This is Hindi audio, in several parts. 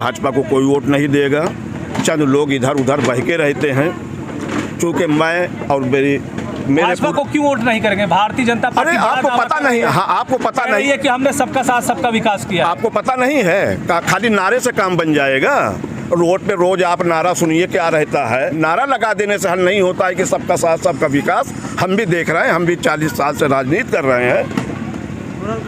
भाजपा को कोई वोट नहीं देगा। चंद लोग इधर उधर बहके रहते हैं। चूँकि मैं और मेरे भाजपा को क्यों वोट नहीं करेंगे? भारतीय जनता पार्टी। अरे आपको पता नहीं? हाँ, आपको पता नहीं है कि हमने सबका साथ सबका विकास किया। आपको पता नहीं है? खाली नारे से काम बन जाएगा? रोड पे रोज आप नारा सुनिए, क्या रहता है? नारा लगा देने से हल नहीं होता है कि सबका साथ सबका विकास। हम भी देख रहे हैं, हम भी 40 साल से राजनीति कर रहे हैं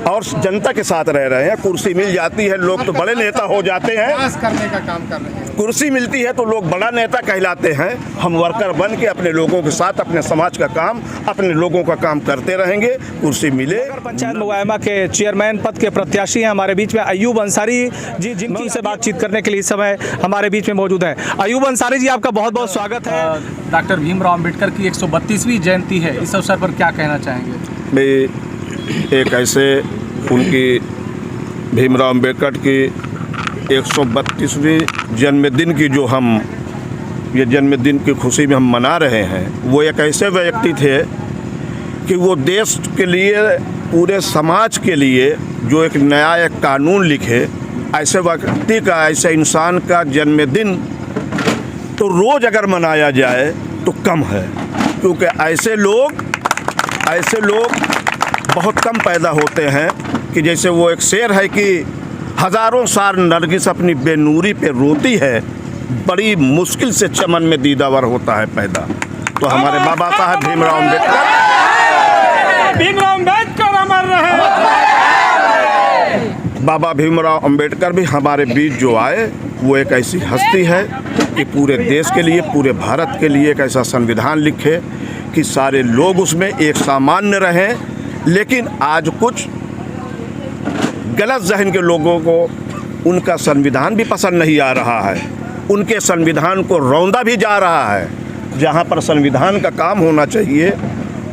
और जनता के साथ रह रहे हैं। कुर्सी मिल जाती है, लोग तो बड़े नेता हो जाते हैं। करने का काम कर रहे हैं। कुर्सी मिलती है तो लोग बड़ा नेता कहलाते हैं। हम वर्कर बन के अपने लोगों के साथ अपने समाज का काम, अपने लोगों का काम करते रहेंगे। कुर्सी मिले। पंचायत मुआयमा के चेयरमैन पद के प्रत्याशी हैं हमारे बीच में अयूब अंसारी जी, जिनकी से बातचीत करने के लिए इस समय हमारे बीच में मौजूद हैं। अयूब अंसारी जी, आपका बहुत बहुत स्वागत है। डॉक्टर भीमराव अम्बेडकर की 132वीं जयंती है, इस अवसर पर क्या कहना चाहेंगे? मैं एक ऐसे उनकी भीमराव अम्बेडकर की 132वीं जन्मदिन की जो हम ये जन्मदिन की खुशी में हम मना रहे हैं, वो एक ऐसे व्यक्ति थे कि वो देश के लिए, पूरे समाज के लिए जो एक नया एक कानून लिखे। ऐसे व्यक्ति का, ऐसे इंसान का जन्मदिन तो रोज़ अगर मनाया जाए तो कम है, क्योंकि ऐसे लोग बहुत कम पैदा होते हैं। कि जैसे वो एक शेर है कि हज़ारों साल नरगिस अपनी बेनूरी पे रोती है, बड़ी मुश्किल से चमन में दीदावर होता है पैदा। तो हमारे बाबा साहब भीमराव अम्बेडकर अमर रहे। बाबा भीमराव अम्बेडकर भी हमारे बीच जो आए, वो एक ऐसी हस्ती है कि पूरे देश के लिए, पूरे भारत के लिए एक ऐसा संविधान लिखे कि सारे लोग उसमें एक सामान्य रहें। लेकिन आज कुछ गलत ज़हन के लोगों को उनका संविधान भी पसंद नहीं आ रहा है, उनके संविधान को रौंदा भी जा रहा है। जहाँ पर संविधान का काम होना चाहिए,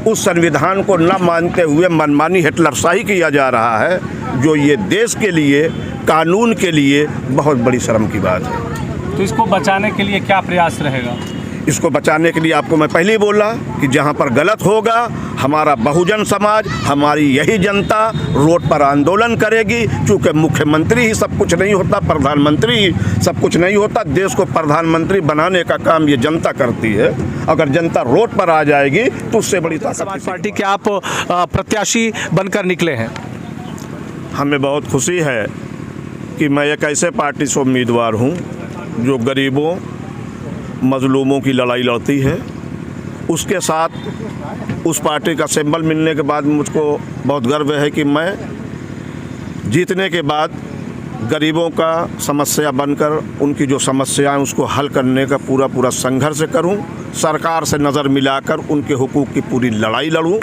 उस संविधान को न मानते हुए मनमानी हिटलरशाही किया जा रहा है, जो ये देश के लिए, कानून के लिए बहुत बड़ी शर्म की बात है। तो इसको बचाने के लिए क्या प्रयास रहेगा? इसको बचाने के लिए आपको मैं पहले ही बोला कि जहाँ पर गलत होगा, हमारा बहुजन समाज, हमारी यही जनता रोड पर आंदोलन करेगी। क्योंकि मुख्यमंत्री ही सब कुछ नहीं होता, प्रधानमंत्री ही सब कुछ नहीं होता। देश को प्रधानमंत्री बनाने का काम ये जनता करती है। अगर जनता रोड पर आ जाएगी तो उससे बड़ी समाज पार्टी के आप प्रत्याशी बनकर निकले हैं। हमें बहुत खुशी है कि मैं एक ऐसे पार्टी से उम्मीदवार हूँ जो गरीबों, मजलूमों की लड़ाई लड़ती है। उसके साथ उस पार्टी का सिंबल मिलने के बाद मुझको बहुत गर्व है कि मैं जीतने के बाद गरीबों का समस्या बनकर उनकी जो समस्याएं उसको हल करने का पूरा संघर्ष करूं। सरकार से नज़र मिलाकर उनके हुकूक की पूरी लड़ाई लड़ूं।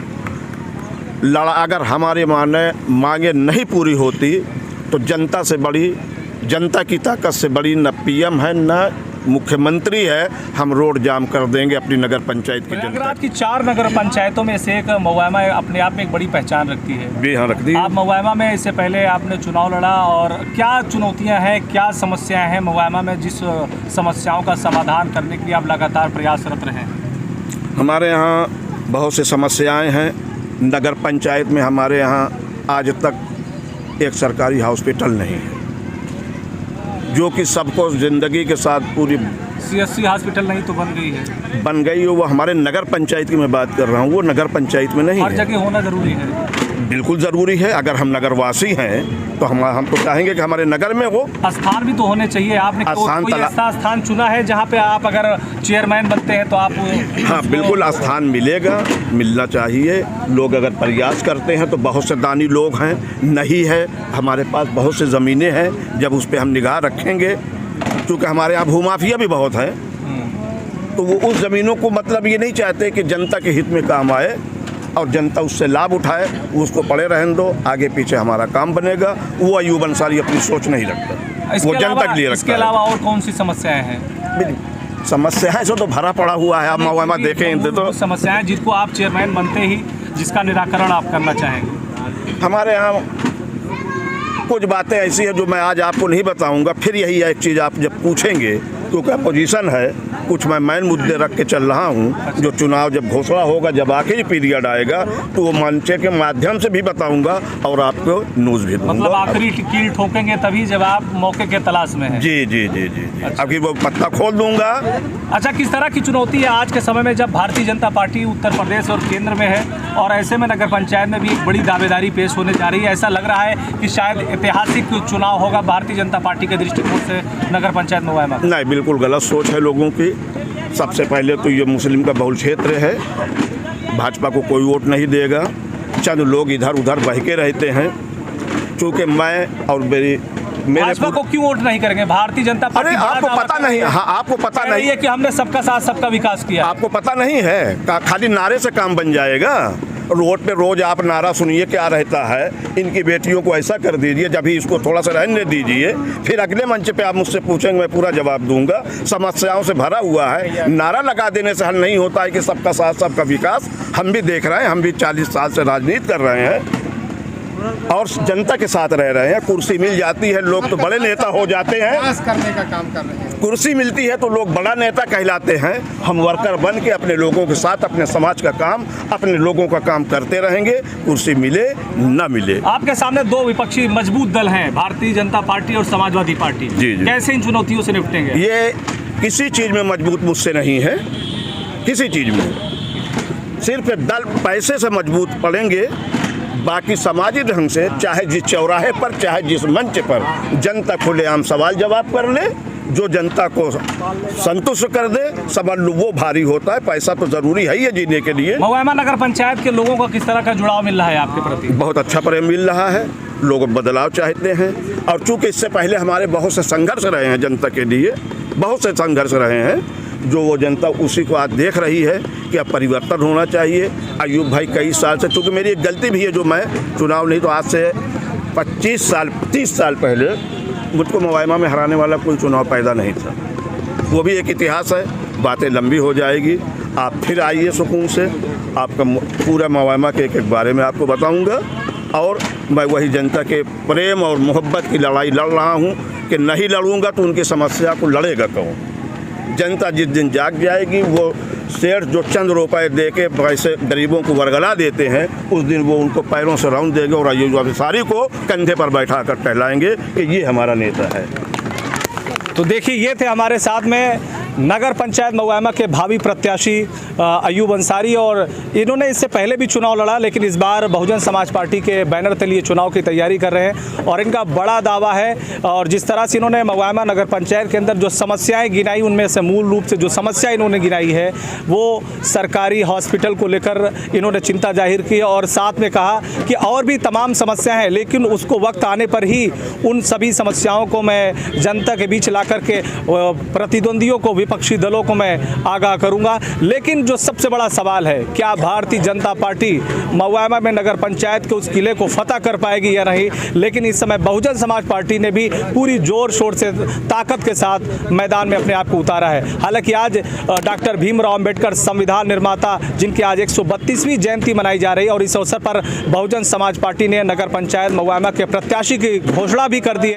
अगर हमारे मांगे नहीं पूरी होती तो जनता से बड़ी, जनता की ताकत से बड़ी न पीएम है न मुख्यमंत्री है। हम रोड जाम कर देंगे अपनी नगर पंचायत की जनता की। 4 नगर पंचायतों में से एक मुआयमा अपने आप में एक बड़ी पहचान रखती है। भी हाँ, रखती है। आप मुआयमा में इससे पहले आपने चुनाव लड़ा, और क्या चुनौतियां हैं, क्या समस्याएं हैं मुआयमा में, जिस समस्याओं का समाधान करने के लिए आप लगातार प्रयासरत रहे? हमारे यहाँ बहुत सी समस्याएँ हैं। नगर पंचायत में हमारे यहाँ आज तक एक सरकारी हॉस्पिटल नहीं है, जो कि सबको ज़िंदगी के साथ पूरी। CSC हॉस्पिटल नहीं तो बन गई है। बन गई है, वो हमारे नगर पंचायत की मैं बात कर रहा हूँ, वो नगर पंचायत में नहीं है। हर जगह होना ज़रूरी है। बिल्कुल ज़रूरी है। अगर हम नगरवासी हैं तो हम तो चाहेंगे कि हमारे नगर में वो स्थान भी तो होने चाहिए। आपने कोई ऐसा स्थान चुना है जहाँ पे आप अगर चेयरमैन बनते हैं तो आप? हाँ, बिल्कुल स्थान मिलेगा, मिलना चाहिए। लोग अगर प्रयास करते हैं तो बहुत से दानी लोग हैं। नहीं है, हमारे पास बहुत से ज़मीनें हैं, जब उस पर हम निगाह रखेंगे। क्योंकि हमारे यहाँ भूमाफिया भी बहुत है, तो वो उस ज़मीनों को मतलब ये नहीं चाहते कि जनता के हित में काम आए और जनता उससे लाभ उठाए। उसको पड़े रहने दो, आगे पीछे हमारा काम बनेगा। वो अयूब अंसारी अपनी सोच नहीं रखता, वो जनता के लिए रखता है। इसके अलावा और कौन सी समस्याएं हैं? समस्याएं से तो भरा पड़ा हुआ है। आप मुआयमा देखें तो समस्याएं जिसको आप चेयरमैन बनते ही जिसका निराकरण आप करना चाहेंगे? हमारे यहाँ कुछ बातें ऐसी हैं जो मैं आज आपको नहीं बताऊंगा। फिर यही एक चीज़ आप जब पूछेंगे, क्योंकि अपोजिशन है, कुछ मैं मेन मुद्दे रख के चल रहा हूं। जो चुनाव जब घोषणा होगा, जब आखिरी पीरियड आएगा, तो वो मंच के माध्यम से भी बताऊंगा और आपको न्यूज़ भी दूंगा। मतलब आखिरी कील ठोकेंगे तभी जब आप मौके के तलाश में हैं। जी जी जी जी, अच्छा। अभी वो पत्ता खोल दूंगा। अच्छा, किस तरह की चुनौती है आज के समय में जब भारतीय जनता पार्टी उत्तर प्रदेश और केंद्र में है, और ऐसे में नगर पंचायत में भी एक बड़ी दावेदारी पेश होने जा रही है? ऐसा लग रहा है कि शायद ऐतिहासिक चुनाव होगा भारतीय जनता पार्टी के दृष्टिकोण से नगर पंचायत मोहम्मा। नहीं, बिल्कुल गलत सोच है लोगों की। सबसे पहले तो ये मुस्लिम का बहुल क्षेत्र है, भाजपा को कोई वोट नहीं देगा। चंद लोग इधर उधर बहके रहते हैं। चूँकि मैं और मेरे भाजपा को क्यों वोट नहीं करेंगे? भारतीय जनता पार्टी, अरे आपको पता नहीं? हाँ, आपको पता नहीं है कि हमने सबका साथ सबका विकास किया। आपको पता नहीं है? खाली नारे से काम बन जाएगा? रोड पे रोज आप नारा सुनिए क्या रहता है, इनकी बेटियों को ऐसा कर दीजिए, जब ही इसको थोड़ा सा रहने दीजिए, फिर अगले मंच पे आप मुझसे पूछेंगे, मैं पूरा जवाब दूंगा। समस्याओं से भरा हुआ है। नारा लगा देने से हल नहीं होता है कि सबका साथ सबका विकास। हम भी देख रहे हैं, हम भी 40 साल से राजनीति कर रहे हैं और जनता के साथ रह रहे हैं। कुर्सी मिल जाती है, लोग तो बड़े नेता हो जाते हैं। करने का काम कर रहे हैं। कुर्सी मिलती है तो लोग बड़ा नेता कहलाते हैं। हम वर्कर बन के अपने लोगों के साथ अपने समाज का काम, अपने लोगों का काम करते रहेंगे, कुर्सी मिले न मिले। आपके सामने दो विपक्षी मजबूत दल हैं, भारतीय जनता पार्टी और समाजवादी पार्टी। जी जी। कैसे इन चुनौतियों से निपटेंगे? ये किसी चीज़ में मजबूत मुझसे नहीं है, किसी चीज़ में। सिर्फ दल पैसे से मजबूत पड़ेंगे, बाकी समाजी ढंग से, चाहे जिस चौराहे पर, चाहे जिस मंच पर जनता खुलेआम सवाल जवाब कर ले, जो जनता को संतुष्ट कर दे, समझ लो वो भारी होता है। पैसा तो ज़रूरी है ही है जीने के लिए। मोहम्मा नगर पंचायत के लोगों को किस तरह का जुड़ाव मिल रहा है आपके प्रति? बहुत अच्छा प्रेम मिल रहा है, लोग बदलाव चाहते हैं। और चूँकि इससे पहले हमारे बहुत से संघर्ष रहे हैं जनता के लिए, बहुत से संघर्ष रहे हैं, जो वो जनता उसी को आज देख रही है कि अब परिवर्तन होना चाहिए। अयूब भाई कई साल से, चूँकि मेरी एक गलती भी है, जो मैं चुनाव नहीं तो आज से 25 साल 30 साल पहले मुझको मोहम्मा में हराने वाला कोई चुनाव पैदा नहीं था। वो भी एक इतिहास है, बातें लंबी हो जाएगी। आप फिर आइए सुकून से, आपका पूरा मोहम्मा के एक बारे में आपको बताऊंगा। और मैं वही जनता के प्रेम और मोहब्बत की लड़ाई लड़ रहा हूँ कि नहीं लड़ूंगा तो उनकी समस्या को लड़ेगा कौन? जनता जिस दिन जाग जाएगी, वो सेठ जो चंद रुपए दे के पैसे गरीबों को वरगला देते हैं, उस दिन वो उनको पैरों से रौंद देंगे और अयूब अंसारी को कंधे पर बैठा कर टहलाएंगे कि ये हमारा नेता है। तो देखिए, ये थे हमारे साथ में नगर पंचायत मोहम्मा के भावी प्रत्याशी अयूब अंसारी, और इन्होंने इससे पहले भी चुनाव लड़ा, लेकिन इस बार बहुजन समाज पार्टी के बैनर तले चुनाव की तैयारी कर रहे हैं। और इनका बड़ा दावा है, और जिस तरह से इन्होंने मोहम्मा नगर पंचायत के अंदर जो समस्याएं गिनाई, उनमें से मूल रूप से जो समस्या इन्होंने गिनाई है वो सरकारी हॉस्पिटल को लेकर इन्होंने चिंता जाहिर की, और साथ में कहा कि और भी तमाम समस्याएँ हैं, लेकिन उसको वक्त आने पर ही उन सभी समस्याओं को मैं जनता के बीच ला करके प्रतिद्वंदियों को, विपक्षी दलों को मैं आगाह करूंगा। लेकिन जो सबसे बड़ा सवाल है, क्या भारतीय जनता पार्टी मोहम्मा में नगर पंचायत के उस किले को फतह कर पाएगी या नहीं? लेकिन इस समय बहुजन समाज पार्टी ने भी पूरी जोर शोर से, ताकत के साथ मैदान में अपने आप को उतारा है। हालांकि आज डॉक्टर भीमराव अंबेडकर संविधान निर्माता, जिनकी आज 132वीं जयंती मनाई जा रही है, और इस अवसर पर बहुजन समाज पार्टी ने नगर पंचायत मोहम्मा के प्रत्याशी की घोषणा भी कर दी है।